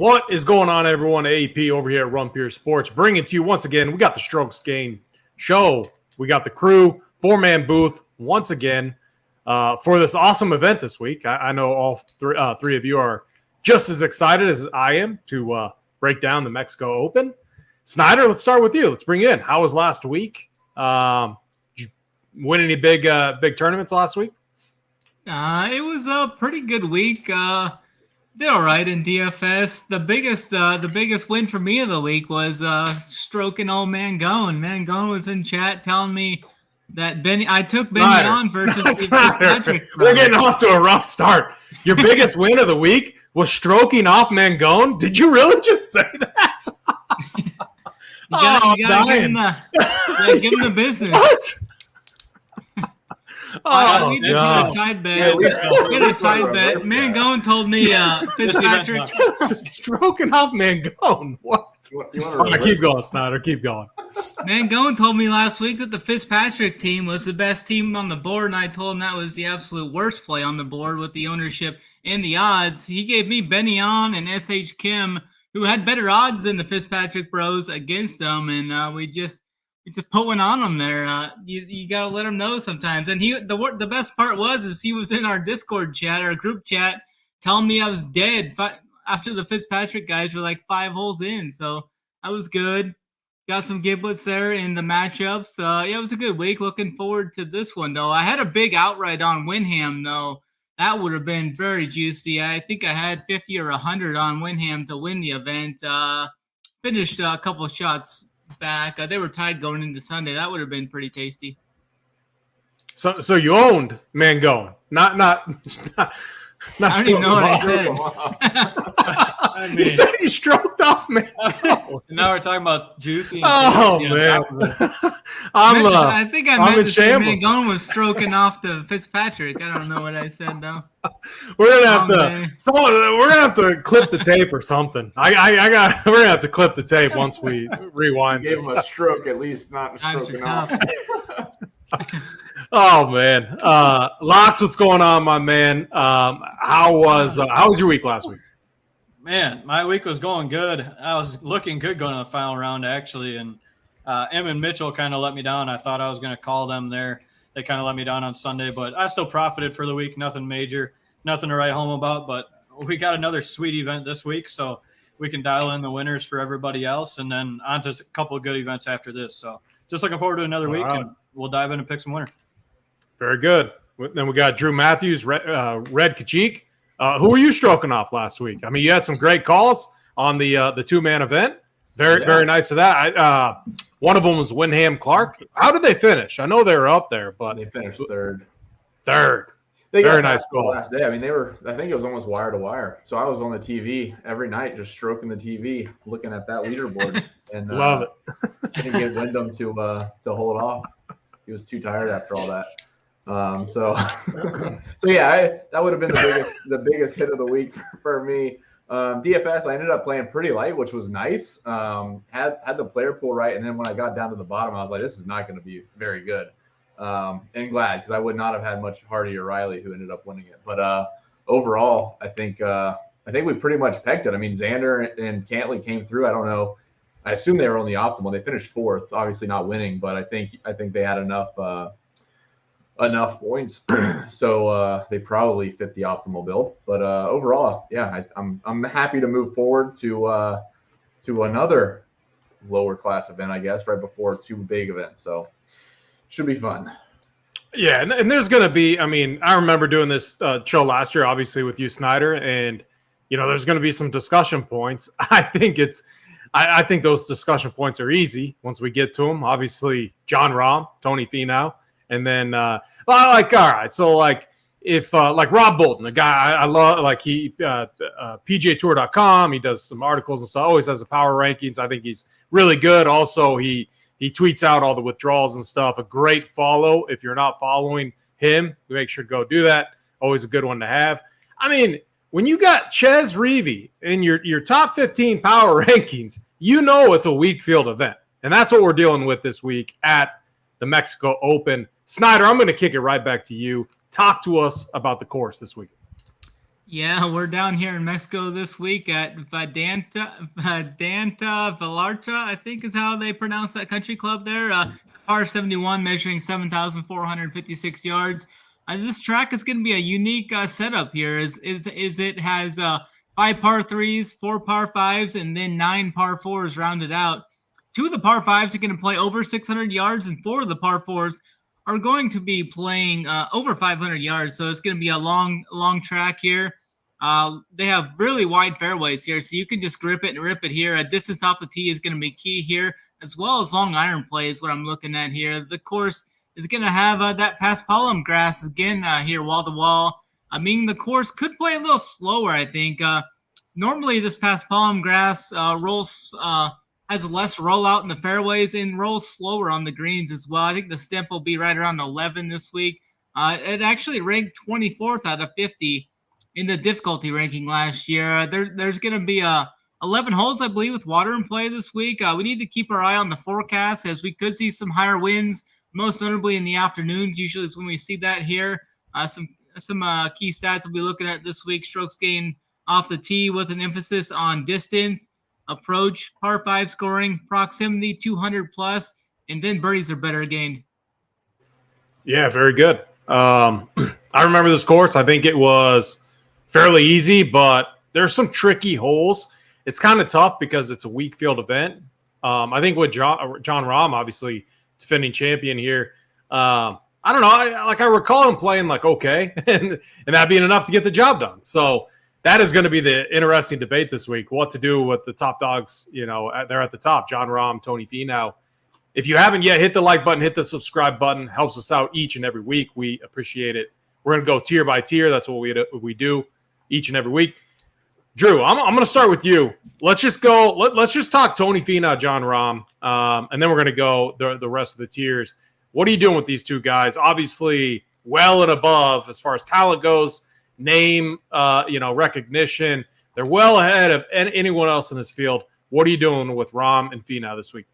What is going on, everyone? AEP over here at Run Pure Sports, bringing to you once again. We got the Strokes Game show. We got the crew, 4-man booth once again for this awesome event this week. I know all three of you are just as excited as I am to break down the Mexico Open. Snyder, let's start with you. Let's bring you in. How was last week? Did you win any big tournaments last week? It was a pretty good week. Did all right in DFS. The biggest win for me of the week was stroking old Mangone. Mangone was in chat telling me that I took Benny on versus Patrick. We're getting off to a rough start. Your biggest win of the week was stroking off Mangone. Did you really just say that? You gotta give him the business. What? We did a side bet. We did a side bet. Mangone told me Fitzpatrick stroking off Mangone. What? Keep going, Snyder. Keep going. Mangone told me last week that the Fitzpatrick team was the best team on the board, and I told him that was the absolute worst play on the board with the ownership and the odds. He gave me Benny on and SH Kim, who had better odds than the Fitzpatrick bros against them, and we just put one on him there. You got to let him know sometimes. And the best part is he was in our Discord chat, our group chat, telling me I was dead after the Fitzpatrick guys were like 5 holes in. So I was good. Got some giblets there in the matchups. It was a good week. Looking forward to this one, though. I had a big outright on Wyndham, though. That would have been very juicy. I think I had 50 or 100 on Wyndham to win the event. Finished a couple of shots back. They were tied going into Sunday. That would have been pretty tasty. So you owned Mangone, not I don't even know what I said. You said you stroked off Mangone. Now we're talking about juicy. Man, I think I meant to say shambles. Mangone was stroking off the Fitzpatrick. I don't know what I said though. We're gonna have to clip the tape or something. We're gonna have to clip the tape once we rewind. Gave him a stroke at least, not stroking off. Oh man, Locks, what's going on, my man? How was your week last week? Man, my week was going good. I was looking good going to the final round actually, and Em and Mitchell kind of let me down. I thought I was going to call them there. They kind of let me down on Sunday, but I still profited for the week. Nothing major, nothing to write home about. But we got another sweet event this week, so we can dial in the winners for everybody else, and then on to a couple of good events after this. So just looking forward to another week, and we'll dive in and pick some winners. Very good. Then we got Drew Matthews, Red Kachik. Who were you stroking off last week? I mean, you had some great calls on the 2-man event. Very nice to that. One of them was Wyndham Clark. How did they finish? I know they were up there, but they finished third. They very nice goal. Last day. I mean, I think it was almost wire to wire. So I was on the TV every night, just stroking the TV, looking at that leaderboard, and love it. Didn't get Wyndham to hold off. He was too tired after all that. That would have been the biggest hit of the week for me. DFS, I ended up playing pretty light, which was nice. Had the player pool right, and then when I got down to the bottom, I was like, this is not going to be very good. And glad, because I would not have had much Hardy or Riley, who ended up winning it. But overall, I think we pretty much pegged it. I mean, Xander and Cantley came through. I don't know. I assume they were on the optimal. They finished 4th, obviously not winning, but I think they had enough points, so they probably fit the optimal build. But overall, I'm happy to move forward to another lower class event, I guess, right before 2 big events. So should be fun. Yeah, and there's going to be. I mean, I remember doing this show last year, obviously with you, Snyder, and there's going to be some discussion points. I think those discussion points are easy once we get to them. Obviously, John Rahm, Tony Finau. And then, all right. So, if Rob Bolton, a guy I love, he PGAtour.com, he does some articles and stuff, always has the power rankings. I think he's really good. Also, he tweets out all the withdrawals and stuff. A great follow. If you're not following him, make sure to go do that. Always a good one to have. I mean, when you got Ches Reavie in your top 15 power rankings, it's a weak field event. And that's what we're dealing with this week at the Mexico Open. Snyder, I'm going to kick it right back to you. Talk to us about the course this week. Yeah, we're down here in Mexico this week at Vidanta Vallarta, I think is how they pronounce that country club there. Par 71, measuring 7,456 yards. This track is going to be a unique setup here. Is it has 5 par 3s, 4 par 5s, and then 9 par 4s rounded out. 2 of the par 5s are going to play over 600 yards, and 4 of the par 4s are going to be playing over 500 yards. So it's going to be a long track here. They have really wide fairways here, so you can just grip it and rip it here. A distance off the tee is going to be key here, as well as long iron play is what I'm looking at here. The course is going to have that paspalum grass again here, wall to wall. I mean, the course could play a little slower, I think. Normally, this paspalum grass rolls has less rollout in the fairways and rolls slower on the greens as well. I think the stimp will be right around 11 this week. It actually ranked 24th out of 50 in the difficulty ranking last year. There's going to be 11 holes, I believe, with water in play this week. We need to keep our eye on the forecast, as we could see some higher winds, most notably in the afternoons. Usually is when we see that here. Some key stats we'll be looking at this week: strokes gained off the tee with an emphasis on distance, approach, par 5 scoring, proximity 200 plus, and then birdies are better gained. Yeah, very good. I remember this course. I think it was fairly easy, but there's some tricky holes. It's kind of tough because it's a weak field event. I think with John Rahm, obviously defending champion here, I don't know. I recall him playing like okay, and that being enough to get the job done. So that is going to be the interesting debate this week. What to do with the top dogs? You know, they're at the top. John Rahm, Tony Finau. If you haven't yet, hit the like button, hit the subscribe button. Helps us out each and every week. We appreciate it. We're going to go tier by tier. That's what we do each and every week. Drew, I'm going to start with you. Let's just go. Let's just talk Tony Finau, John Rahm, and then we're going to go the rest of the tiers. What are you doing with these two guys? Obviously, well and above as far as talent goes, name, recognition. They're well ahead of anyone else in this field. What are you doing with Rahm and Finau this week?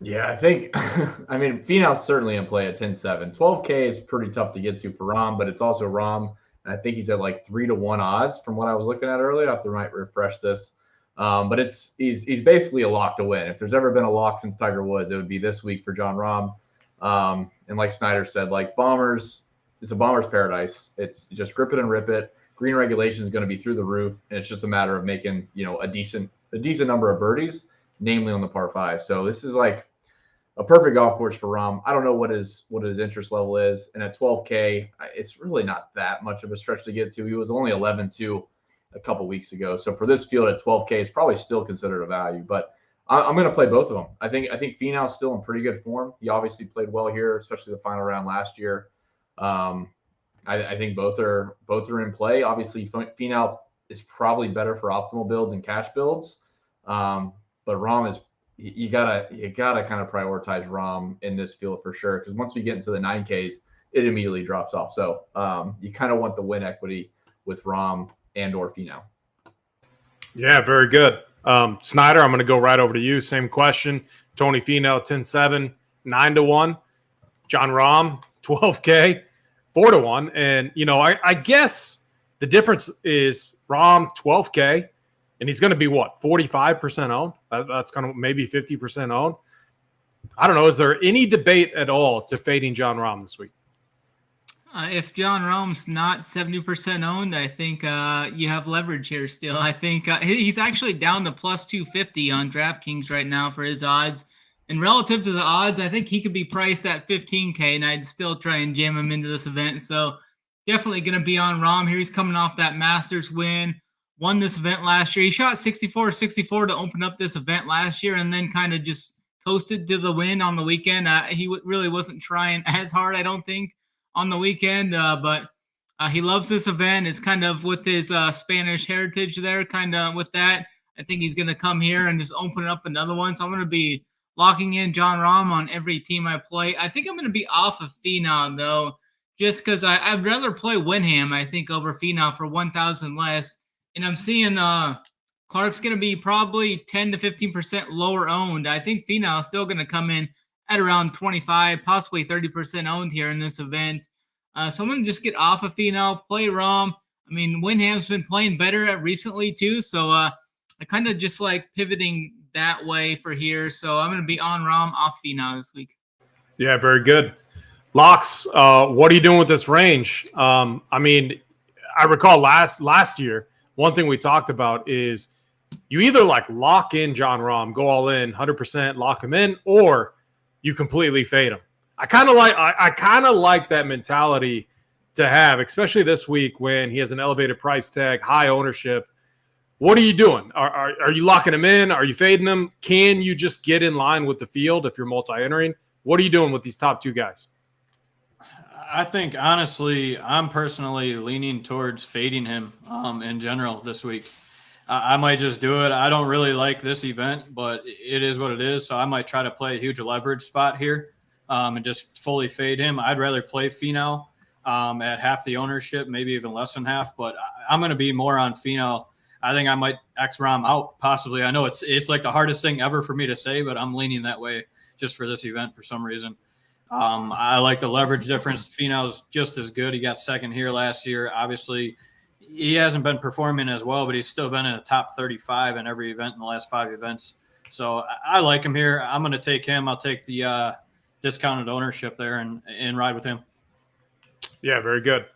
Yeah, I think, Finau's certainly in play at 10-7. 12K is pretty tough to get to for Rahm, but it's also Rahm. And I think he's at like 3-1 odds from what I was looking at earlier. I have to refresh this. But he's basically a lock to win. If there's ever been a lock since Tiger Woods, it would be this week for John Rahm. And like Snyder said, like Bombers, it's a bomber's paradise. It's just grip it and rip it. Green regulation is going to be through the roof, and it's just a matter of making, a decent number of birdies, namely on the par 5. So this is like a perfect golf course for Rahm. I don't know what his interest level is, and at 12K, it's really not that much of a stretch to get to. He was only 11-2 a couple weeks ago, so for this field at 12K, it's probably still considered a value. But I'm going to play both of them. I think Finau's still in pretty good form. He obviously played well here, especially the final round last year. I think both are in play. Obviously, Finau is probably better for optimal builds and cash builds, but Rahm is. You gotta kind of prioritize Rahm in this field for sure, because once we get into the 9Ks, it immediately drops off. So you kind of want the win equity with Rahm and/or Finau. Yeah, very good. Snyder, I'm going to go right over to you. Same question. Tony Finau, 10-7, 9-1. John Rahm, 12K, 4-1. And, I guess the difference is Rahm, 12K, and he's going to be, 45% owned? That's kind of maybe 50% owned. I don't know. Is there any debate at all to fading John Rahm this week? If John Rahm's not 70% owned, I think you have leverage here still. I think he's actually down to plus 250 on DraftKings right now for his odds. And relative to the odds, I think he could be priced at 15K, and I'd still try and jam him into this event. So definitely going to be on Rahm here. He's coming off that Masters win, won this event last year. He shot 64-64 to open up this event last year, and then kind of just coasted to the win on the weekend. He really wasn't trying as hard, I don't think, on the weekend, but he loves this event. It's kind of with his Spanish heritage there, kind of with that. I think he's going to come here and just open up another one. So I'm going to be locking in John Rahm on every team I play. I think I'm going to be off of Finau, though, just because I'd rather play Wyndham, I think, over Finau for 1,000 less. And I'm seeing Clark's going to be probably 10 to 15% lower owned. I think Finau is still going to come in at around 25, possibly 30% owned here in this event. So I'm going to just get off of Finau, play Rom. I mean, Wyndham's been playing better recently too. So I kind of just like pivoting that way for here. So I'm going to be on Rom, off Finau this week. Yeah, very good. Locks, what are you doing with this range? I mean, I recall last year, one thing we talked about is you either like lock in Jon Rahm, go all in, 100%, lock him in, or you completely fade him. I kind of like that mentality to have, especially this week when he has an elevated price tag, high ownership. What are you doing? Are you locking him in? Are you fading him? Can you just get in line with the field if you're multi-entering? What are you doing with these top two guys? I think, honestly, I'm personally leaning towards fading him in general this week. I might just do it. I don't really like this event, but it is what it is. So I might try to play a huge leverage spot here and just fully fade him. I'd rather play Finau at half the ownership, maybe even less than half. But I'm going to be more on Finau. I think I might X Rahm out, possibly. I know it's like the hardest thing ever for me to say, but I'm leaning that way just for this event for some reason. I like the leverage difference. Finau's just as good. He got second here last year. Obviously, he hasn't been performing as well, but he's still been in the top 35 in every event in the last 5 events. So I like him here. I'm going to take him. I'll take the discounted ownership there and ride with him. Yeah, very good.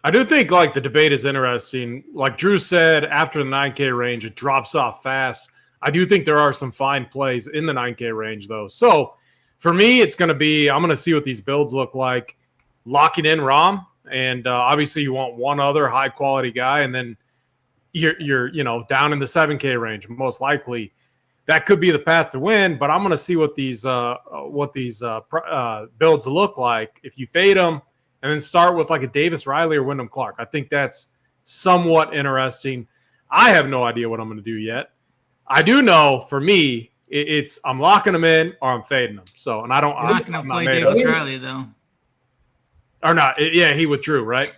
I do think like the debate is interesting. Like Drew said, after the 9K range, it drops off fast. I do think there are some fine plays in the 9K range, though. So for me, it's going to be, I'm going to see what these builds look like. Locking in Rahm, and obviously you want one other high quality guy, and then you're down in the 7K range. Most likely, that could be the path to win. But I'm going to see what these builds look like if you fade them, and then start with like a Davis Riley or Wyndham Clark. I think that's somewhat interesting. I have no idea what I'm going to do yet. I do know for me, it's I'm locking them in or I'm fading them. So, and I don't. I'm not going to play Davis Riley though. Or not? Yeah, he withdrew, right?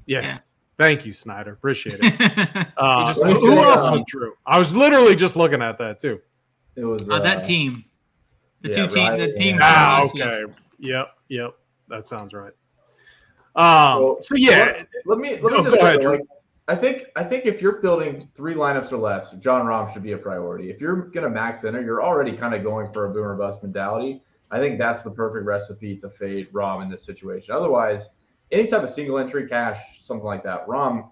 Yeah. Thank you, Snyder. Appreciate it. Who else withdrew? I was literally just looking at that too. It was that team. The Riley, team. Okay. Yep. That sounds right. So yeah. Let me go just ahead, say, I think if you're building 3 lineups or less, Jon Rahm should be a priority. If you're going to max enter, you're already kind of going for a boom or bust mentality. I think that's the perfect recipe to fade Rahm in this situation. Otherwise, any type of single entry cash, something like that, Rahm,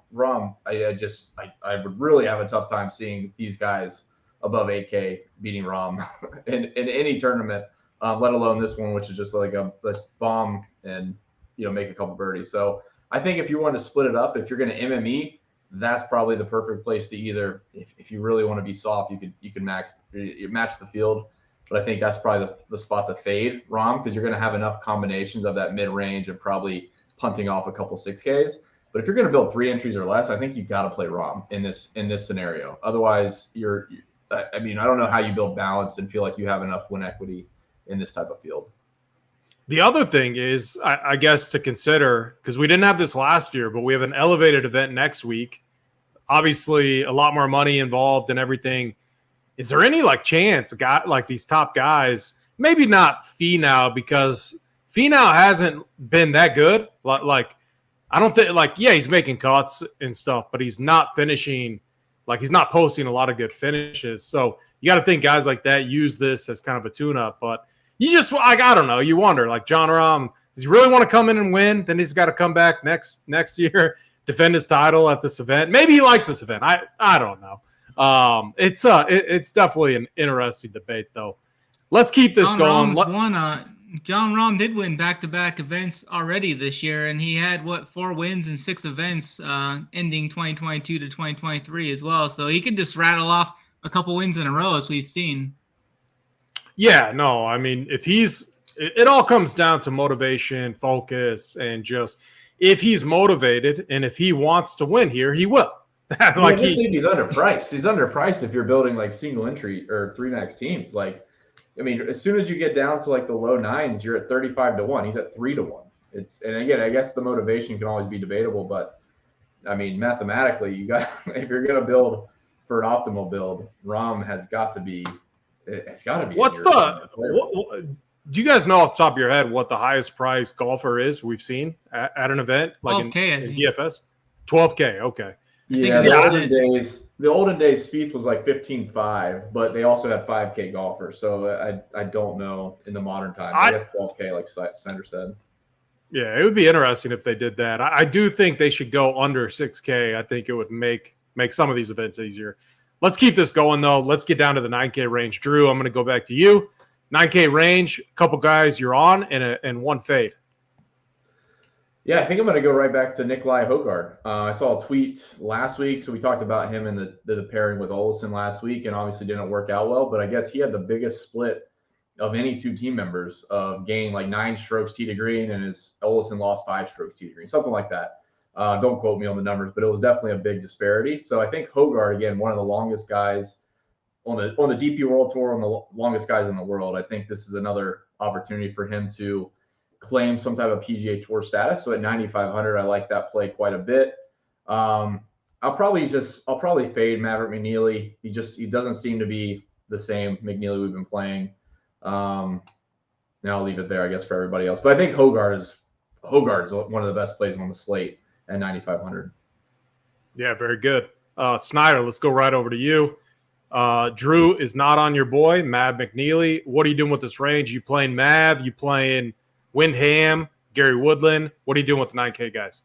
I would really have a tough time seeing these guys above 8K beating Rahm in any tournament, let alone this one, which is just like a bomb and make a couple birdies. So I think if you want to split it up, if you're going to MME, that's probably the perfect place to either, if you really want to be soft, you can match the field. But I think that's probably the spot to fade Rahm, because you're going to have enough combinations of that mid-range and probably punting off a couple 6Ks. But if you're going to build 3 entries or less, I think you got to play Rahm in this scenario. Otherwise, I don't know how you build balance and feel like you have enough win equity in this type of field. The other thing is, I guess, to consider, because we didn't have this last year, but we have an elevated event next week. Obviously, a lot more money involved and everything. Is there any chance a guy like these top guys, maybe not Finau, because Finau hasn't been that good. I don't think he's making cuts and stuff, but he's not finishing. He's not posting a lot of good finishes. So you got to think guys like that use this as kind of a tune-up. But you just I don't know. You wonder Jon Rahm, does he really want to come in and win? Then he's got to come back next year, defend his title at this event. Maybe he likes this event. I don't know. It's definitely an interesting debate, though. Let's keep this going. Jon Rahm did win back-to-back events already this year, and he had 4 wins in 6 events, ending 2022 to 2023 as well. So he could just rattle off a couple wins in a row, as we've seen. Yeah, no, I mean, it all comes down to motivation, focus, and just if he's motivated and if he wants to win here, he will. I just think he's underpriced. He's underpriced if you're building single entry or 3 max teams. As soon as you get down to the low 9s, you're at 35-1. He's at 3-1. And again, I guess the motivation can always be debatable, but mathematically, if you're going to build for an optimal build, Rahm has got to be. It's got to be. Do you guys know off the top of your head what the highest price golfer is we've seen at an event like 12K, in DFS? 12K. Okay. Yeah, think the olden days, Spieth was like 15.5, but they also had 5K golfers. So I don't know in the modern time. I guess 12K, like Snyder said. Yeah, it would be interesting if they did that. I do think they should go under 6K. I think it would make some of these events easier. Let's keep this going, though. Let's get down to the 9K range. Drew, I'm going to go back to you. 9K range, a couple guys you're on, and one fade. Yeah, I think I'm going to go right back to Nikolai Højgaard. I saw a tweet last week, so we talked about him in the pairing with Olesen last week, and obviously didn't work out well, but I guess he had the biggest split of any two team members of gaining like 9 strokes tee to green, and his Olesen lost 5 strokes tee to green, something like that. Don't quote me on the numbers, but it was definitely a big disparity. So I think Højgaard, again, one of the longest guys on the DP World Tour, on the longest guys in the world. I think this is another opportunity for him to claim some type of PGA Tour status. So at 9,500, I like that play quite a bit. I'll probably fade Maverick McNeely. He doesn't seem to be the same McNeely we've been playing. Now I'll leave it there, I guess, for everybody else. But I think Højgaard is one of the best plays on the slate at 9,500. Yeah, very good. Snyder, let's go right over to you. Drew is not on your boy, Mav McNeely. What are you doing with this range? You playing Mav? You playing Windham, Gary Woodland? What are you doing with the 9K guys?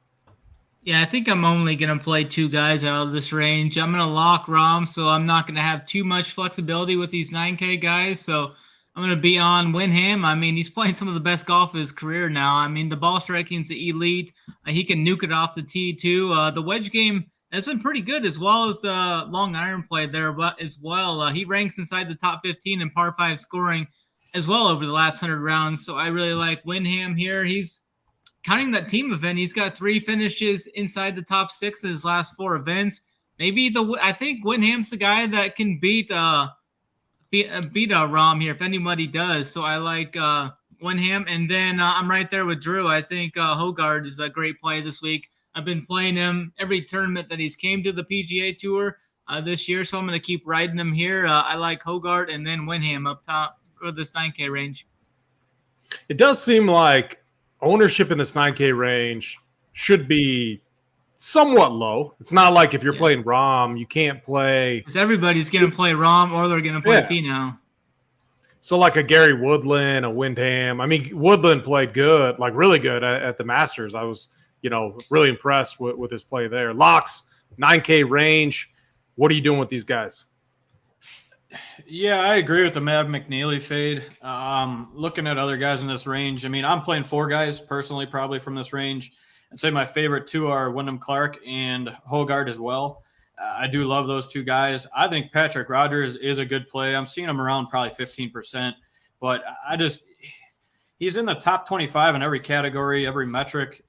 Yeah, I think I'm only going to play 2 guys out of this range. I'm going to lock Rahm, so I'm not going to have too much flexibility with these 9K guys. So I'm going to be on Windham. I mean, he's playing some of the best golf of his career now. I mean, the ball striking's elite. He can nuke it off the tee, too. The wedge game has been pretty good, as well as the long iron play there as well. He ranks inside the top 15 in par 5 scoring as well over the last 100 rounds. So I really like Windham here. He's counting that team event. He's got 3 finishes inside the top 6 in his last 4 events. I think Windham's the guy that can beat Rahm here if anybody does. So I like Windham. And then I'm right there with Drew. I think Højgaard is a great play this week. I've been playing him every tournament that he's came to the PGA Tour this year, so I'm going to keep riding him here. I like Højgaard and then Windham up top for this 9K range. It does seem like ownership in this 9K range should be somewhat low. It's not like if you're playing Rahm, you can't play. Because everybody's going to play Rahm or they're going to play Finau. So like a Gary Woodland, a Windham. I mean, Woodland played good, like really good at the Masters. I was really impressed with his play there. Locks, 9K range. What are you doing with these guys? Yeah, I agree with the Mav McNeely fade. Looking at other guys in this range, I mean, I'm playing 4 guys personally, probably from this range. I'd say my favorite 2 are Wyndham Clark and Højgaard as well. I do love those 2 guys. I think Patrick Rodgers is a good play. I'm seeing him around probably 15%, but he's in the top 25 in every category, every metric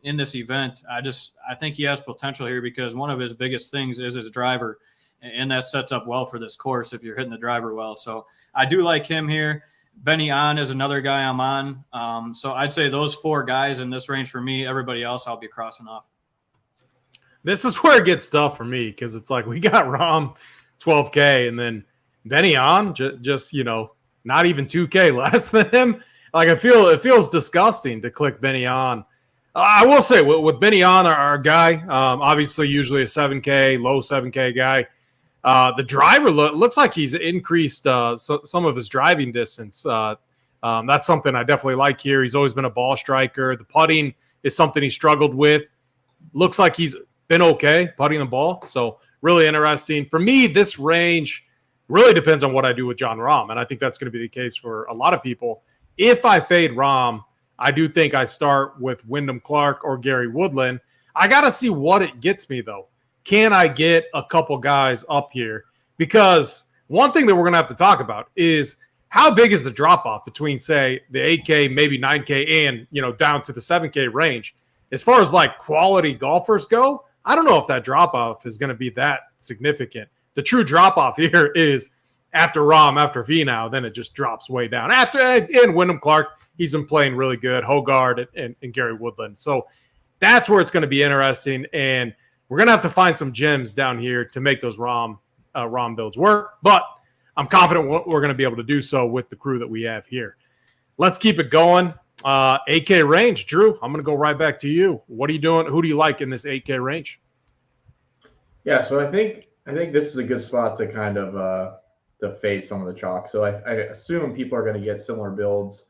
in this event. I think he has potential here because one of his biggest things is his driver, and that sets up well for this course if you're hitting the driver well. So I do like him here. Benny On is another guy I'm on. So I'd say those 4 guys in this range for me. Everybody else I'll be crossing off. This is where it gets tough for me because it's like we got Rahm 12K and then Benny On just not even 2K less than him. Like it feels disgusting to click Benny On. I will say with Benny On, our guy, obviously usually a 7K, low 7K guy. The driver looks like he's increased some of his driving distance. That's something I definitely like here. He's always been a ball striker. The putting is something he struggled with. Looks like he's been okay putting the ball. So really interesting. For me, this range really depends on what I do with Jon Rahm, and I think that's going to be the case for a lot of people. If I fade Rahm, I do think I start with Wyndham Clark or Gary Woodland. I got to see what it gets me, though. Can I get a couple guys up here? Because one thing that we're going to have to talk about is how big is the drop-off between, say, the 8K, maybe 9K, and, down to the 7K range. As far as, like, quality golfers go, I don't know if that drop-off is going to be that significant. The true drop-off here is after Rahm, after Finau, then it just drops way down. And Wyndham Clark, he's been playing really good. Højgaard and Gary Woodland. So that's where it's going to be interesting. And we're going to have to find some gems down here to make those Rahm builds work. But I'm confident we're going to be able to do so with the crew that we have here. let's keep it going. 8K range, Drew. I'm going to go right back to you. What are you doing? Who do you like in this 8K range? Yeah, so I think this is a good spot to kind of to fade some of the chalk. So I assume people are going to get similar builds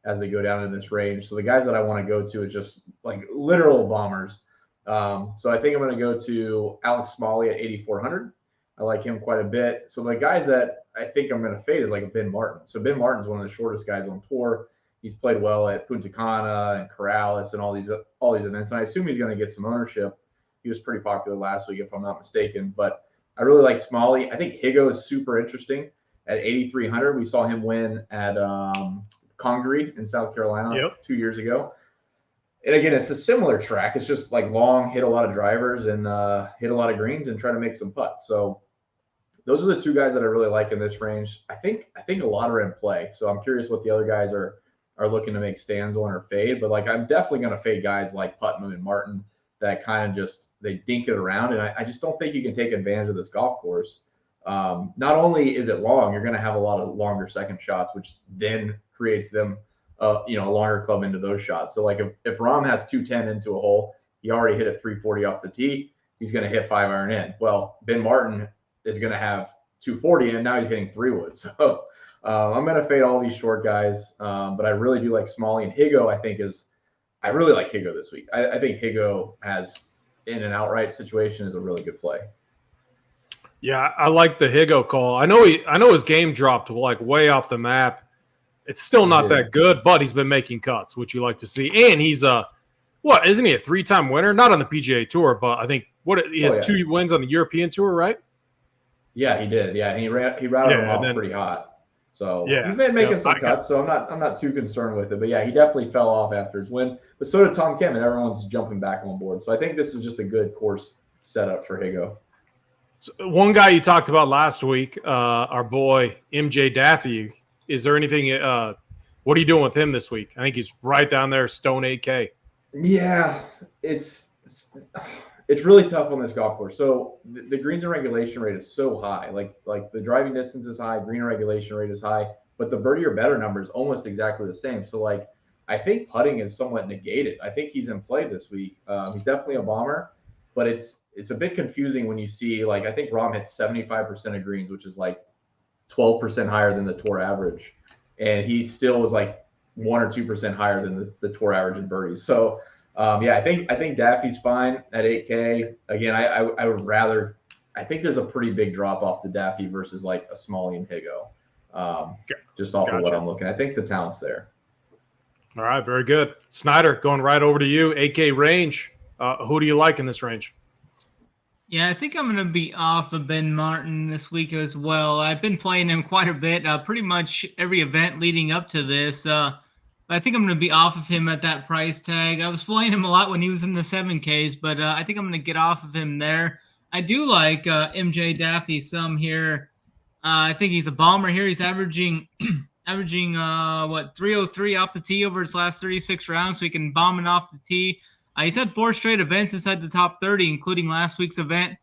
as they go down in this range. So the guys that I want to go to is just like literal bombers. So I think I'm going to go to Alex Smalley at 8,400. I like him quite a bit. So the guys that I think I'm going to fade is like Ben Martin. So Ben Martin's one of the shortest guys on tour. He's played well at Punta Cana and Corrales and all these events, and I assume he's going to get some ownership. He was pretty popular last week, if I'm not mistaken. But I really like Smalley. I think Higo is super interesting at 8,300. We saw him win at Congaree in South Carolina 2 years ago. And again, it's a similar track. It's just like long, hit a lot of drivers and hit a lot of greens and try to make some putts. So those are the two guys that I really like in this range. I think a lot are in play. So I'm curious what the other guys are looking to make stands on or fade. But like I'm definitely going to fade guys like Putnam and Martin that kind of just they dink it around. And I just don't think you can take advantage of this golf course. Not only is it long, you're going to have a lot of longer second shots, which then creates them a longer club into those shots. So like if Rahm has 210 into a hole, he already hit a 340 off the tee, he's going to hit 5-iron in. Well, Ben Martin is going to have 240 and now he's hitting 3-wood. So I'm going to fade all these short guys. But I really do like Smalley, and Higo I really like Higo this week. I think Higo has in an outright situation is a really good play. Yeah, I like the Higo call. I know his game dropped like way off the map. It's still not that good, but he's been making cuts, which you like to see. And he's isn't he a 3-time winner? Not on the PGA Tour, but I think he has 2 wins on the European Tour, right? Yeah, he did. Yeah, and he routed them off pretty hot. So he's been making some cuts, so I'm not too concerned with it. But yeah, he definitely fell off after his win. But so did Tom Kim, and everyone's jumping back on board. So I think this is just a good course setup for Higo. So one guy you talked about last week, our boy MJ Daffy. Is there anything? What are you doing with him this week? I think he's right down there, Stone 8K. Yeah, it's really tough on this golf course. So the greens and regulation rate is so high. Like the driving distance is high, green and regulation rate is high, but the birdie or better number is almost exactly the same. So like I think putting is somewhat negated. I think he's in play this week. He's definitely a bomber, but it's a bit confusing when you see like I think Rahm hit 75% of greens, which is like 12% higher than the tour average, and he still was like 1 or 2% higher than the tour average in birdies. So I think Daffy's fine at 8K. Again, I would rather. I think there's a pretty big drop off to Daffy versus like a Smalley and Higo. Just off of what I'm looking. I think the talent's there. All right, very good. Snyder, going right over to you. 8K range. Who do you like in this range? Yeah, I think I'm going to be off of Ben Martin this week as well. I've been playing him quite a bit, pretty much every event leading up to this. But I think I'm going to be off of him at that price tag. I was playing him a lot when he was in the 7Ks, but I think I'm going to get off of him there. I do like MJ Daffy some here. I think he's a bomber here. He's averaging 303 off the tee over his last 36 rounds, so he can bomb it off the tee. He's had 4 straight events inside the top 30, including last week's event.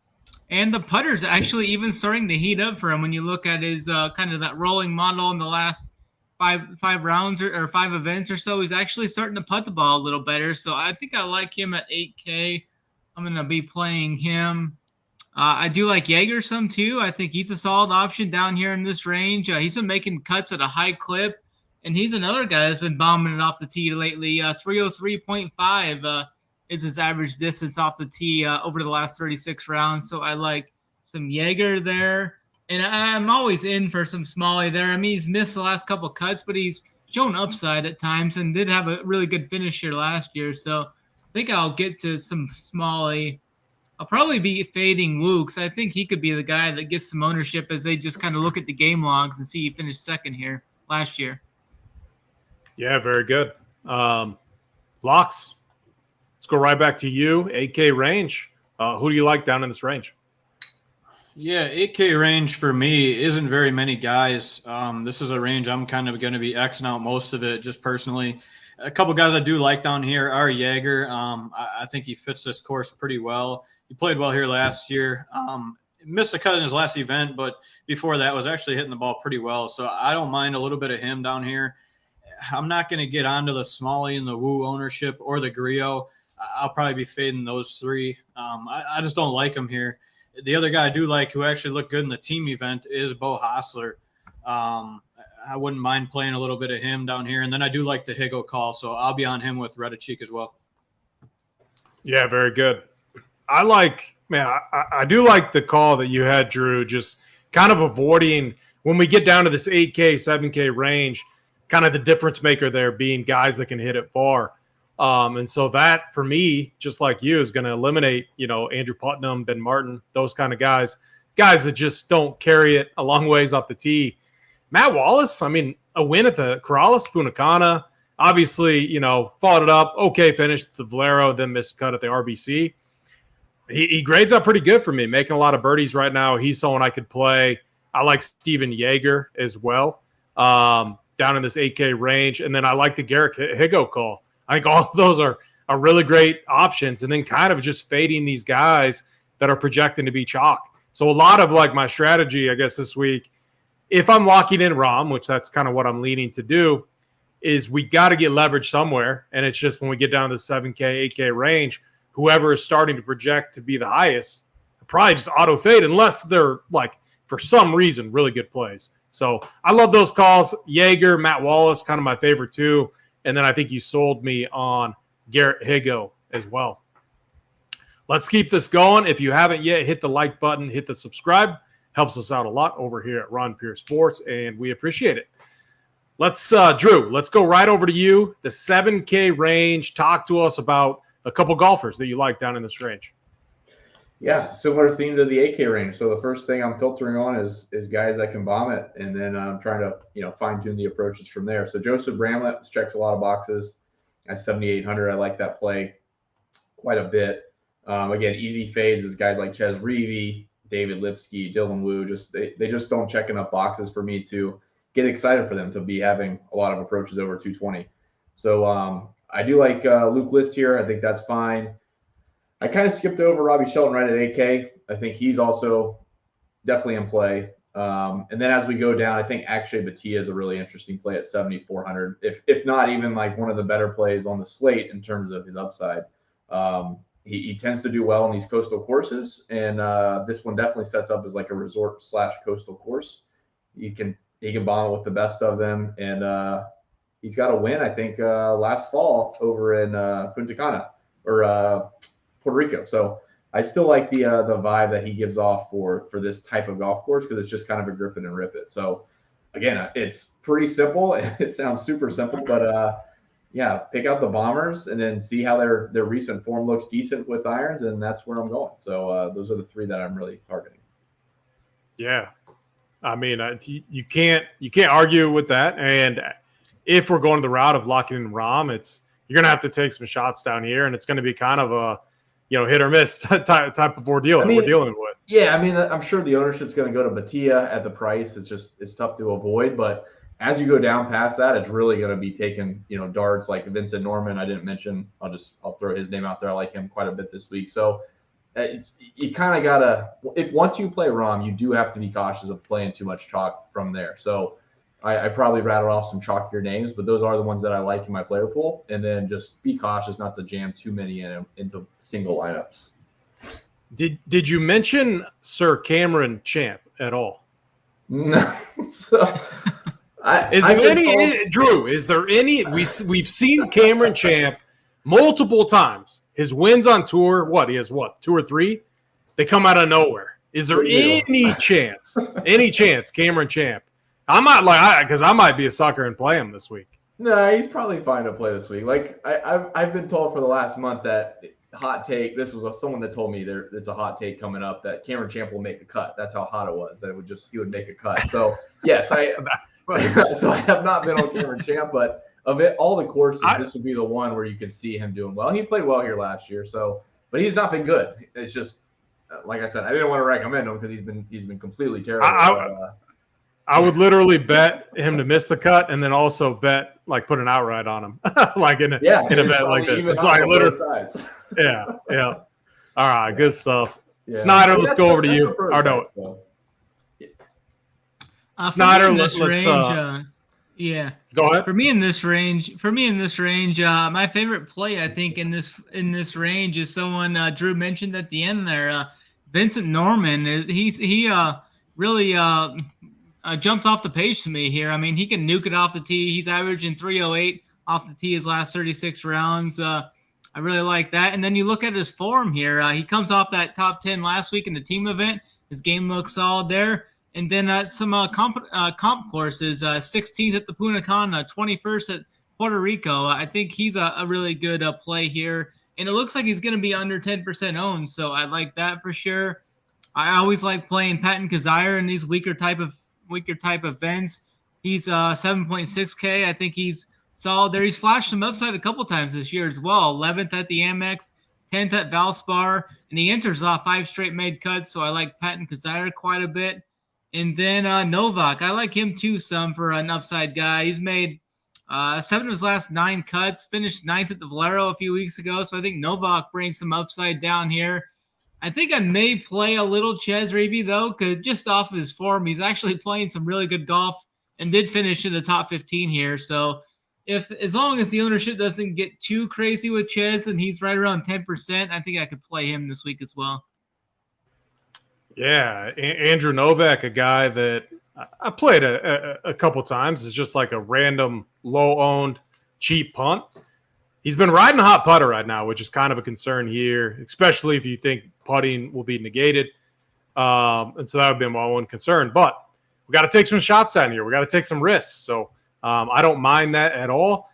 And the putter's actually even starting to heat up for him when you look at his kind of that rolling model in the last five rounds or 5 events or so. He's actually starting to putt the ball a little better. So I think I like him at 8K. I'm going to be playing him. I do like Jaeger some too. I think he's a solid option down here in this range. He's been making cuts at a high clip. And he's another guy that's been bombing it off the tee lately. 303.5 is his average distance off the tee over the last 36 rounds. So I like some Jaeger there. And I'm always in for some Smalley there. I mean, he's missed the last couple cuts, but he's shown upside at times and did have a really good finish here last year. So I think I'll get to some Smalley. I'll probably be fading Wooks. I think he could be the guy that gets some ownership as they just kind of look at the game logs and see he finished second here last year. Yeah, very good. Locks. Let's go right back to you. 8K range. Who do you like down in this range? Yeah, 8K range for me isn't very many guys. This is a range I'm kind of going to be Xing out most of it just personally. A couple guys I do like down here are Jaeger. I think he fits this course pretty well. He played well here last year. Missed a cut in his last event, but before that was actually hitting the ball pretty well. So I don't mind a little bit of him down here. I'm not going to get onto the Smalley and the Wu ownership or the Griot. I'll probably be fading those three. I just don't like them here. The other guy I do like who actually looked good in the team event is Bo Hostler. I wouldn't mind playing a little bit of him down here. And then I do like the Higo call, so I'll be on him with Redachik as well. Yeah, very good. I do like the call that you had, Drew, just kind of avoiding when we get down to this 8K, 7K range, kind of the difference maker there being guys that can hit it far. And so that, for me, just like you, is going to eliminate, Andrew Putnam, Ben Martin, those kind of guys that just don't carry it a long ways off the tee. Matt Wallace, a win at the Corrales, Punta Cana, obviously, followed it up. Okay, finished at the Valero, then missed cut at the RBC. He grades up pretty good for me, making a lot of birdies right now. He's someone I could play. I like Steven Yeager as well, down in this 8K range. And then I like the Garrett Higo call. I think all of those are really great options. And then kind of just fading these guys that are projecting to be chalk. So a lot of my strategy, I guess, this week, if I'm locking in Rahm, which that's kind of what I'm leaning to do, is we got to get leverage somewhere. And it's just when we get down to the 7K, 8K range, whoever is starting to project to be the highest, probably just auto fade unless they're for some reason, really good plays. So I love those calls. Yeager, Matt Wallace, kind of my favorite too. And then I think you sold me on Garrett Higo as well. Let's keep this going. If you haven't yet, hit the like button, hit the subscribe. Helps us out a lot over here at Ron Pierce Sports, and we appreciate it. Let's, Drew, let's go right over to you. The 7K range. Talk to us about a couple golfers that you like down in this range. Yeah, similar theme to the 8K range. So the first thing I'm filtering on is guys that can bomb it, and then I'm trying to fine tune the approaches from there. So Joseph Bramlett checks a lot of boxes at 7,800. I like that play quite a bit. Again, easy fades is guys like Ches Reavie, David Lipsky, Dylan Wu. They just don't check enough boxes for me to get excited for them to be having a lot of approaches over 220. So I do like Luke List here. I think that's fine. I kind of skipped over Robbie Shelton right at 8K. I think he's also definitely in play. And then as we go down, I think Akshay Bhatia is a really interesting play at 7,400. If not even one of the better plays on the slate in terms of his upside. He tends to do well in these coastal courses, and this one definitely sets up as a resort/coastal course. He can bomb it with the best of them, and he's got a win, I think, last fall over in Punta Cana or Puerto Rico. So I still like the vibe that he gives off for this type of golf course, because it's just kind of a grip it and rip it. So again, it's pretty simple. It sounds super simple, but yeah, pick out the bombers and then see how their recent form looks decent with irons, and that's where I'm going. So those are the three that I'm really targeting. Yeah, you can't argue with that. And if we're going the route of locking in Rahm, you're going to have to take some shots down here, and it's going to be kind of a hit or miss type of ordeal that we're dealing with. Yeah, I'm sure the ownership's going to go to Bhatia at the price. It's tough to avoid, but as you go down past that, it's really going to be taking, darts like Vincent Norman. I didn't mention. I'll throw his name out there. I like him quite a bit this week. So you kind of gotta, once you play Rahm, you do have to be cautious of playing too much chalk from there. So I probably rattled off some chalkier names, but those are the ones that I like in my player pool. And then just be cautious not to jam too many into single lineups. Did you mention Sir Cameron Champ at all? No. So. Drew, is there any? We've seen Cameron Champ multiple times. His wins on tour, he has 2 or 3? They come out of nowhere. Is there any chance Cameron Champ? I might be a sucker and play him this week. No, he's probably fine to play this week. I've been told for the last month that hot take. This was someone that told me it's a hot take coming up that Cameron Champ will make a cut. That's how hot it was. That he would make a cut. So yes, so I have not been on Cameron Champ, but of all the courses, this would be the one where you could see him doing well. He played well here last year, but he's not been good. It's just like I said, I didn't want to recommend him because he's been completely terrible. I would literally bet him to miss the cut, and then also put an outright on him, in a bet like this. It's literally. Yeah. All right, good stuff. Yeah. Snyder, let's go over to you. Snyder, let's. Yeah. Go ahead. For me in this range, my favorite play I think in this range is someone Drew mentioned at the end there, Vincent Norman. He really jumped off the page to me here. I mean, he can nuke it off the tee. He's averaging 308 off the tee his last 36 rounds. I really like that. And then you look at his form here. He comes off that top 10 last week in the team event. His game looks solid there. And then some comp courses, 16th at the Punta Cana, 21st at Puerto Rico. I think he's a really good play here. And it looks like he's going to be under 10% owned. So I like that for sure. I always like playing Patton Kizzire in these weaker type events. He's 7.6K. I think he's solid there. He's flashed some upside a couple times this year as well. 11th at the Amex, 10th at Valspar, and he enters off 5 straight made cuts. So I like Patton Kizzire quite a bit. And then Novak, I like him too some for an upside guy. He's made 7 of his last 9 cuts, finished 9th at the Valero a few weeks ago. So I think Novak brings some upside down here. I think I may play a little Ches Reavie though, because just off of his form, he's actually playing some really good golf and did finish in the top 15 here. So as long as the ownership doesn't get too crazy with Ches and he's right around 10%, I think I could play him this week as well. Yeah, Andrew Novak, a guy that I played a couple times, is just like a random low-owned cheap punt. He's been riding a hot putter right now, which is kind of a concern here, especially if you think putting will be negated. And so that would be my one concern. But we got to take some shots down here. We got to take some risks. So I don't mind that at all.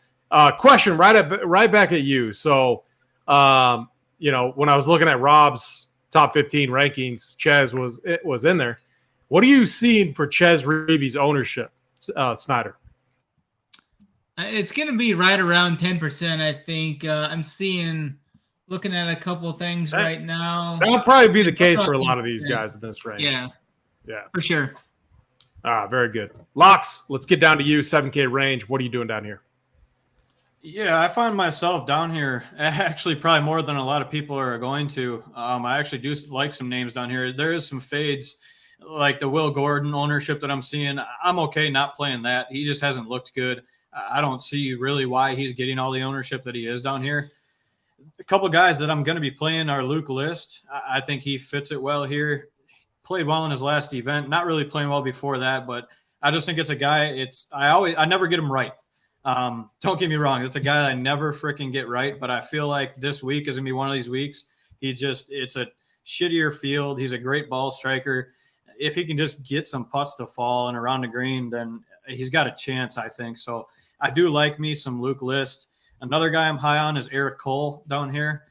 Question right back at you. So, when I was looking at Rob's top 15 rankings, Ches was in there. What are you seeing for Ches Reavie's ownership, Snyder? It's going to be right around 10%, I think. I'm looking at a couple of things right now. That'll probably be the case for a lot of these guys in this range. Yeah, for sure. Very good. Locks, let's get down to you, 7K range. What are you doing down here? Yeah, I find myself down here actually probably more than a lot of people are going to. I actually do like some names down here. There is some fades, like the Will Gordon ownership that I'm seeing. I'm okay not playing that. He just hasn't looked good. I don't see really why he's getting all the ownership that he is down here. A couple of guys that I'm going to be playing are Luke List. I think he fits it well here. Played well in his last event. Not really playing well before that, but I just think it's a guy. I never get him right. Don't get me wrong. It's a guy I never freaking get right, but I feel like this week is going to be one of these weeks. It's a shittier field. He's a great ball striker. If he can just get some putts to fall and around the green, then he's got a chance, I think. So I do like me some Luke List. Another guy I'm high on is Eric Cole down here.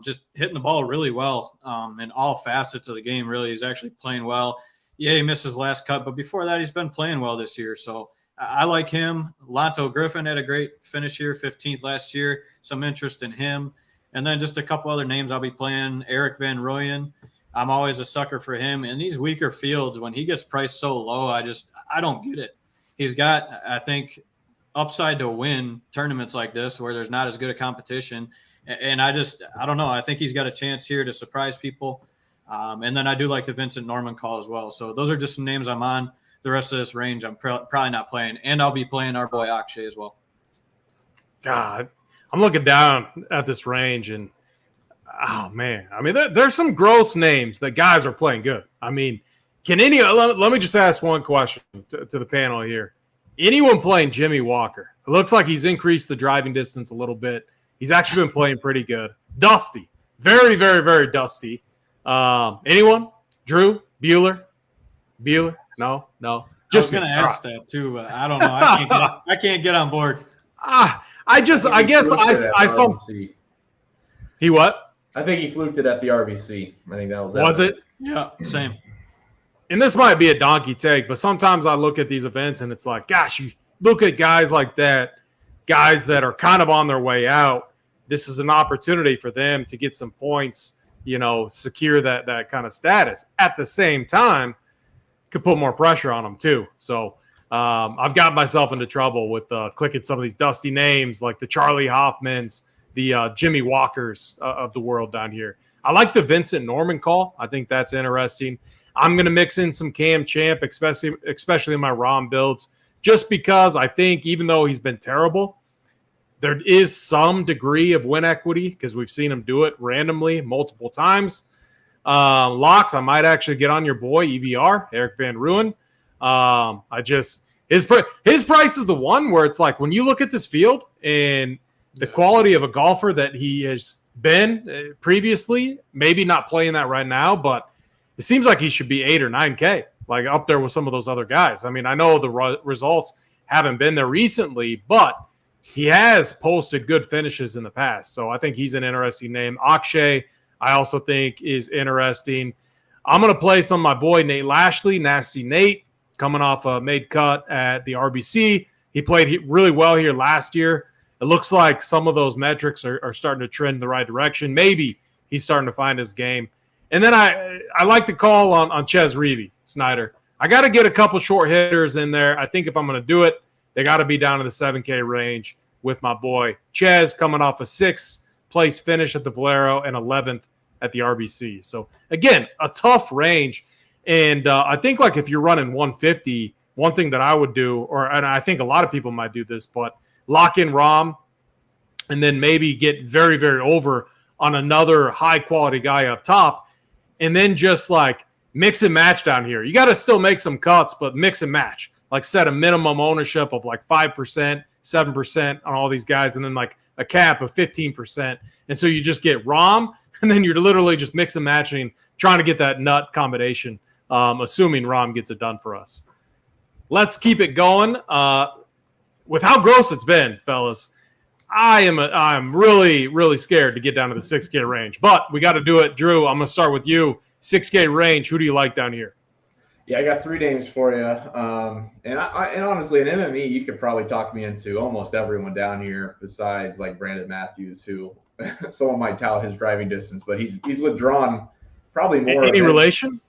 Just hitting the ball really well in all facets of the game, really. He's actually playing well. Yeah, he missed his last cut, but before that, he's been playing well this year. So I like him. Lanto Griffin had a great finish here, 15th last year. Some interest in him. And then just a couple other names I'll be playing. Eric Van Rooyen. I'm always a sucker for him. In these weaker fields, when he gets priced so low, I don't get it. He's got, I think, upside to win tournaments like this where there's not as good a competition. And I don't know. I think he's got a chance here to surprise people. And then I do like the Vincent Norman call as well. So those are just some names I'm on. The rest of this range, I'm probably not playing. And I'll be playing our boy Akshay as well. God, I'm looking down at this range and, oh, man. I mean, there's some gross names that guys are playing good. I mean, let me just ask one question to the panel here. Anyone playing Jimmy Walker? It looks like he's increased the driving distance a little bit. He's actually been playing pretty good. Dusty. Very, very, very dusty. Anyone? Drew? Bueller? No. Just going to ask that too. I don't know. I can't get on board. I guess I saw. He what? I think he fluked it at the RBC. I think that was it. Was it? Yeah, same. And this might be a donkey take, but sometimes I look at these events and it's like, gosh, you look at guys like that, guys that are kind of on their way out. This is an opportunity for them to get some points, secure that kind of status. At the same time, could put more pressure on them too. So I've got myself into trouble with clicking some of these dusty names like the Charlie Hoffmans, the Jimmy Walkers of the world down here. I like the Vincent Norman call. I think that's interesting. I'm going to mix in some Cam Champ, especially in my ROM builds. just because I think even though he's been terrible, there is some degree of win equity because we've seen him do it randomly multiple times. Locks, I might actually get on your boy EVR, Eric Van Ruin. His price is the one where it's like when you look at this field and the quality of a golfer that he has been previously, maybe not playing that right now, but it seems like he should be 8 or 9K, like up there with some of those other guys. I mean, I know the results haven't been there recently, but he has posted good finishes in the past. So I think he's an interesting name. Akshay, I also think is interesting. I'm going to play some of my boy Nate Lashley, Nasty Nate, coming off a made cut at the RBC. He played really well here last year. It looks like some of those metrics are starting to trend in the right direction. Maybe he's starting to find his game. And then I like to call on Ches Reavie, Snyder. I got to get a couple short hitters in there. I think if I'm going to do it, they got to be down in the 7K range with my boy Ches coming off a 6th place finish at the Valero and 11th at the RBC. So, again, a tough range. And I think, like, if you're running 150, one thing that I would do, and I think a lot of people might do this, but lock in Rahm and then maybe get very, very over on another high-quality guy up top and then just, like, mix and match down here. You got to still make some cuts, but mix and match. Like, set a minimum ownership of, like, 5%, 7% on all these guys and then, like, a cap of 15%. And so you just get Rahm, and then you're literally just mix and matching, trying to get that nut combination, assuming Rahm gets it done for us. Let's keep it going. With how gross it's been, fellas, I'm really, really scared to get down to the 6K range. But we got to do it. Drew, I'm going to start with you. 6K range, who do you like down here? Yeah, I got 3 names for you. And honestly, in MME, you could probably talk me into almost everyone down here besides like Brandon Matthews, who someone might tout his driving distance, but he's withdrawn probably more. Any relation?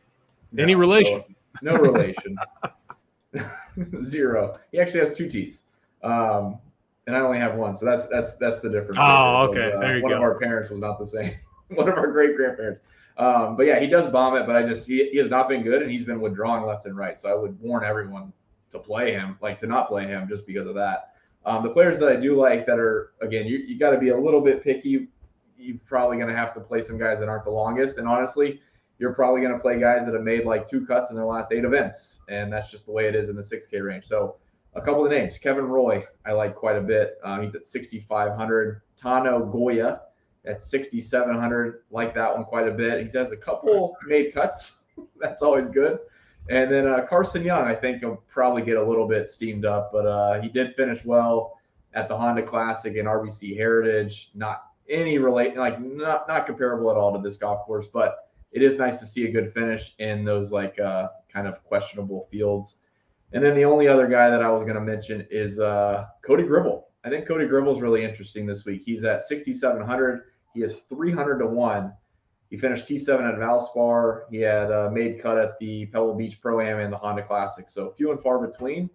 No, Any relation? No relation. 0. He actually has 2 T's. And I only have 1, so that's the difference. Oh, okay. There you go. One of our parents was not the same. One of our great grandparents. But yeah, he does bomb it, but he has not been good, and he's been withdrawing left and right. So I would warn everyone to play him, like to not play him just because of that. The players that I do like that are, again, you got to be a little bit picky. You're probably going to have to play some guys that aren't the longest. And honestly, you're probably going to play guys that have made like 2 cuts in their last 8 events. And that's just the way it is in the 6K range. So a couple of names. Kevin Roy, I like quite a bit. He's at 6,500. Tano Goya at 6,700. Like that one quite a bit. He has a couple made cuts. That's always good. And then Carson Young, I think he'll probably get a little bit steamed up, but he did finish well at the Honda Classic and RBC Heritage. Not not comparable at all to this golf course, but it is nice to see a good finish in those like kind of questionable fields. And then the only other guy that I was going to mention is Cody Gribble. I think Cody Gribble is really interesting this week. He's at 6,700. He is 300 to 1. He finished T7 at Valspar. He had made cut at the Pebble Beach Pro-Am and the Honda Classic. So few and far between.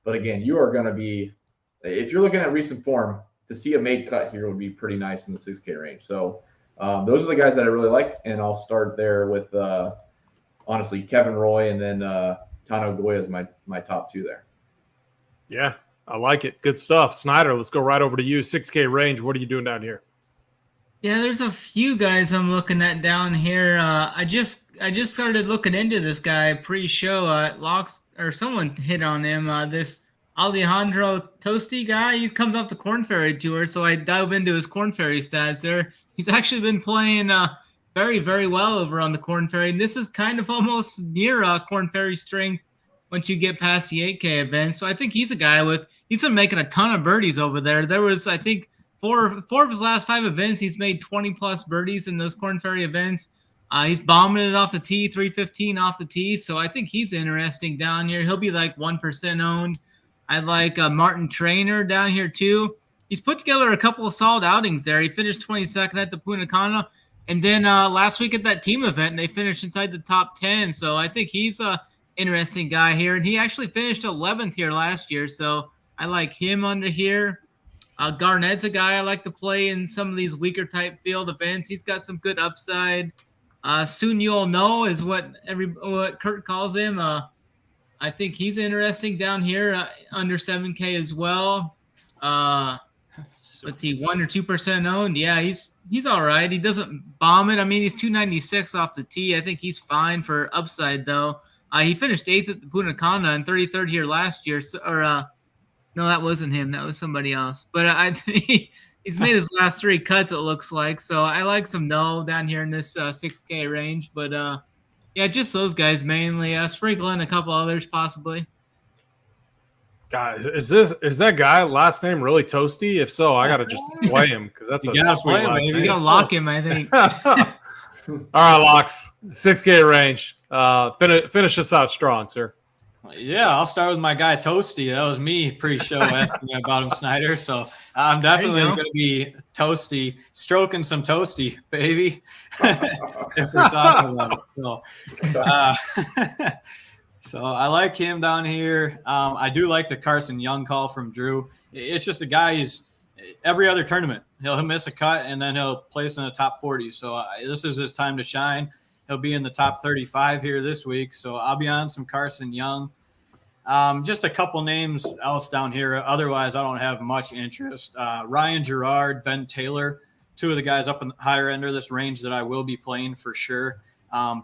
But again, you are going to be, if you're looking at recent form, to see a made cut here would be pretty nice in the 6K range. So those are the guys that I really like. And I'll start there with, honestly, Kevin Roy and then Tano Goya is my top 2 there. Yeah, I like it. Good stuff. Snyder, let's go right over to you. 6K range. What are you doing down here? Yeah, there's a few guys I'm looking at down here. I just started looking into this guy pre-show. Locks or someone hit on him. This Alejandro Tosti guy. He comes off the Korn Ferry Tour, so I dove into his Korn Ferry stats there. He's actually been playing very, very well over on the Korn Ferry. And this is kind of almost near Korn Ferry strength once you get past the 8K event. So I think he's a guy he's been making a ton of birdies over there. There was, I think, four of his last 5 events, he's made 20-plus birdies in those Korn Ferry events. He's bombing it off the tee, 315 off the tee. So I think he's interesting down here. He'll be like 1% owned. I like Martin Traynor down here too. He's put together a couple of solid outings there. He finished 22nd at the Punta Cana. And then last week at that team event, they finished inside the top 10. So I think he's a interesting guy here. And he actually finished 11th here last year. So I like him under here. Garnett's a guy I like to play in some of these weaker type field events. He's got some good upside. Soon you'll know is what Kurt calls him. I think he's interesting down here, under 7K as well. Let's see, 1 or 2% owned. Yeah, he's all right. He doesn't bomb it. I mean, he's 296 off the tee. I think he's fine for upside though. He finished 8th at the Punta Cana and 33rd here last year. So, no, that wasn't him. That was somebody else. But I think he's made his last 3 cuts, it looks like. So I like some no down here in this 6K range. But yeah, just those guys mainly. Sprinkle in a couple others possibly. God, is that guy last name really Toasty? If so, I gotta just play him because that's You a gotta sweet play him, last baby. name. You gotta lock him, I think. All right, Locks, 6K range. Finish us out strong, sir. Yeah, I'll start with my guy Toasty. That was me pre-show asking me about him, Snyder. So I'm definitely going to be Toasty, stroking some Toasty, baby, if we're talking about it. So, so I like him down here. I do like the Carson Young call from Drew. It's just a guy he's every other tournament. He'll miss a cut, and then he'll place in the top 40. So this is his time to shine. He'll be in the top 35 here this week. So I'll be on some Carson Young. Just a couple names else down here. Otherwise, I don't have much interest. Ryan Gerard, Ben Taylor, 2 of the guys up in the higher end of this range that I will be playing for sure.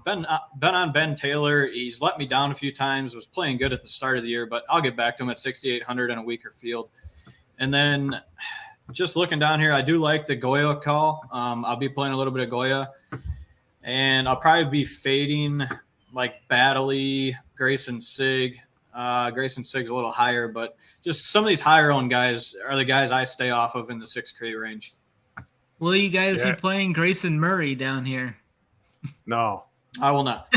Ben Taylor, he's let me down a few times, was playing good at the start of the year, but I'll get back to him at 6,800 in a weaker field. And then just looking down here, I do like the Goya call. I'll be playing a little bit of Goya, and I'll probably be fading like Baddeley, Grayson Sigg. Grayson Sigg's a little higher, but just some of these higher owned guys are the guys I stay off of in the 6K range. Will you guys be playing Grayson Murray down here? No, I will not.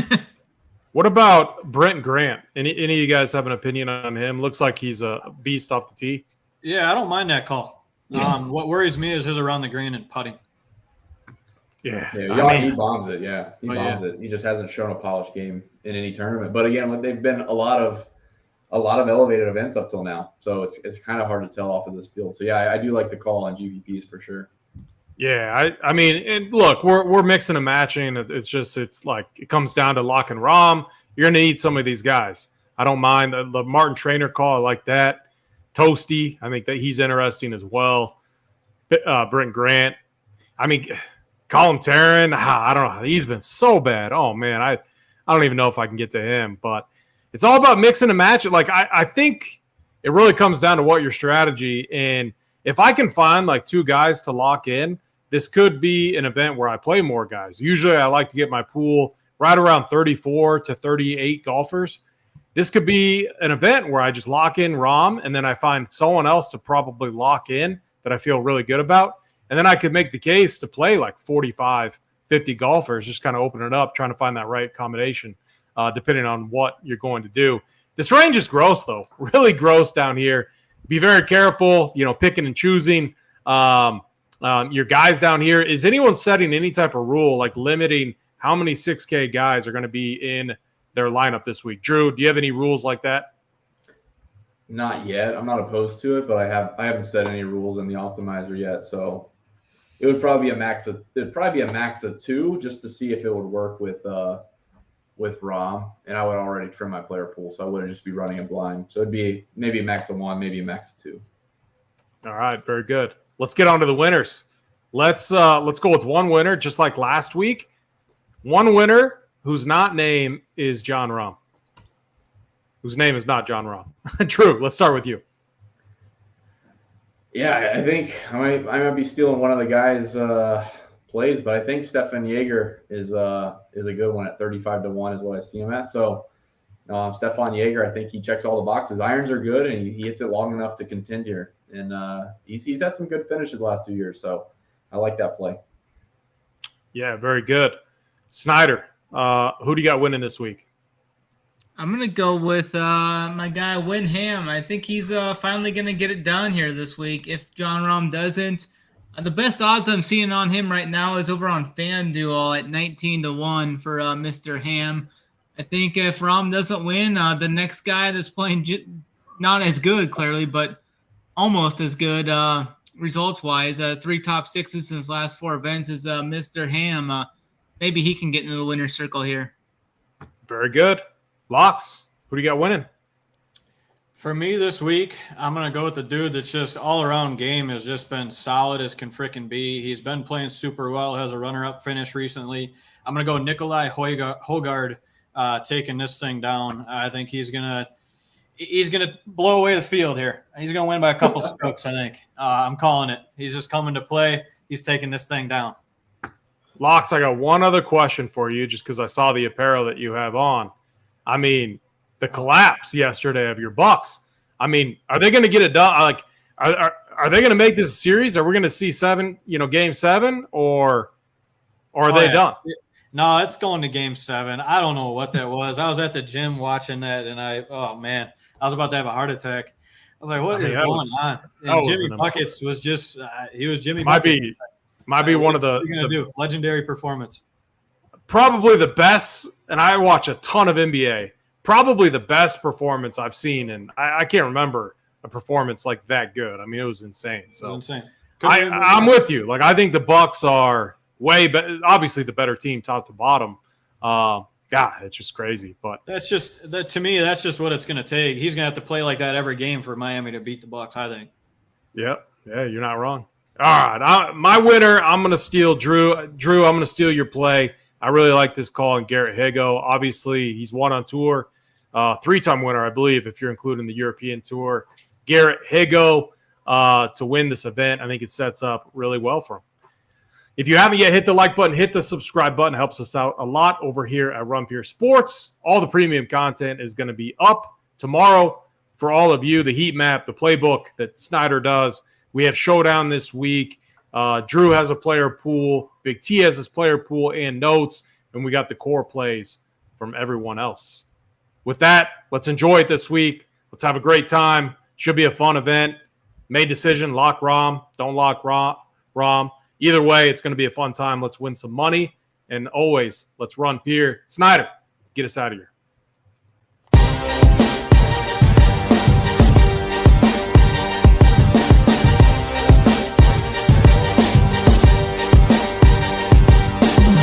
What about Brent Grant? Any of you guys have an opinion on him? Looks like he's a beast off the tee. Yeah, I don't mind that call. What worries me is his around the green and putting. Yeah, he bombs it. Yeah, he bombs it. He just hasn't shown a polished game in any tournament. But again, they've been a lot of elevated events up till now, so it's kind of hard to tell off of this field. So yeah, I do like the call on GPPs for sure. Yeah, I mean, and look, we're mixing and matching. It's like it comes down to lock and Rom. You're gonna need some of these guys. I don't mind the Martin Trainer call. I like that. Toasty, I think that he's interesting as well. Brent Grant. I mean, Colin Taryn. I don't know. He's been so bad. Oh man, I don't even know if I can get to him. But it's all about mixing and matching. Like I think it really comes down to what your strategy. And if I can find like 2 guys to lock in, this could be an event where I play more guys. Usually I like to get my pool right around 34 to 38 golfers. This could be an event where I just lock in Rom, and then I find someone else to probably lock in that I feel really good about. And then I could make the case to play like 45, 50 golfers, just kind of open it up, trying to find that right combination, depending on what you're going to do. This range is gross, though, really gross down here. Be very careful, picking and choosing your guys down here. Is anyone setting any type of rule, like limiting how many 6K guys are going to be in their lineup this week? Drew, do you have any rules like that? Not yet. I'm not opposed to it, but I haven't set any rules in the optimizer yet. So it would probably be a max of 2 just to see if it would work with Rom, and I would already trim my player pool, so I wouldn't just be running it blind. So it'd be maybe a max of 1, maybe a max of 2. All right, very good. Let's get on to the winners. Let's go with one winner, just like last week. One winner whose name is John Rahm. Whose name is not John Rahm. Drew, let's start with you. Yeah, I think I might be stealing one of the guys' plays, but I think Stefan Jaeger is a good one at 35 to 1 is what I see him at. So Stefan Jaeger, I think he checks all the boxes. Irons are good, and he hits it long enough to contend here. And he's had some good finishes the last 2 years, so I like that play. Yeah, very good. Snyder, who do you got winning this week? I'm going to go with my guy, Win Ham. I think he's finally going to get it done here this week if John Rahm doesn't. The best odds I'm seeing on him right now is over on FanDuel at 19 to 1 for Mr. Ham. I think if Rahm doesn't win, the next guy that's playing not as good, clearly, but almost as good results-wise, 3 top 6s in his last 4 events is Mr. Ham. Maybe he can get into the winner's circle here. Very good. Locks. Who do you got winning? For me this week, I'm going to go with the dude that's just all-around game has just been solid as can frickin' be. He's been playing super well, has a runner-up finish recently. I'm going to go Nikolai Hogard taking this thing down. I think he's going to blow away the field here. He's going to win by a couple strokes, I think. I'm calling it. He's just coming to play. He's taking this thing down. Locks, I got one other question for you just because I saw the apparel that you have on. I mean, the collapse yesterday of your Bucks. I mean, are they going to get it done? Like, are they going to make this a series? Are we going to see game 7, or are they done? No, it's going to game 7. I don't know what that was. I was at the gym watching that, and I was about to have a heart attack. I was like, what is going on? And Jimmy Buckets was just he was Jimmy Buckets. Might be one of the legendary performance. Probably the best, and I watch a ton of NBA. Probably the best performance I've seen, and I can't remember a performance like that good. I mean, it was insane. So it was insane. I'm with you. Like, I think the Bucks are obviously the better team, top to bottom. God, it's just crazy. But to me, that's just what it's going to take. He's going to have to play like that every game for Miami to beat the Bucks, I think. Yeah, you're not wrong. All right, my winner, I'm going to steal Drew. Drew, I'm going to steal your play. I really like this call on Garrett Higo. Obviously, he's won on tour. 3-time winner, I believe, if you're including the European Tour. Garrett Higo to win this event. I think it sets up really well for him. If you haven't yet hit the like button, hit the subscribe button. It helps us out a lot over here at Run Pure Sports. All the premium content is going to be up tomorrow for all of you. The heat map, the playbook that Snyder does. We have Showdown this week. Drew has a player pool. Big T has his player pool and notes. And we got the core plays from everyone else. With that, let's enjoy it this week. Let's have a great time. Should be a fun event. Made decision, lock Rom. Don't lock Rom. Either way, it's going to be a fun time. Let's win some money. And always, let's run Pier. Snyder, get us out of here.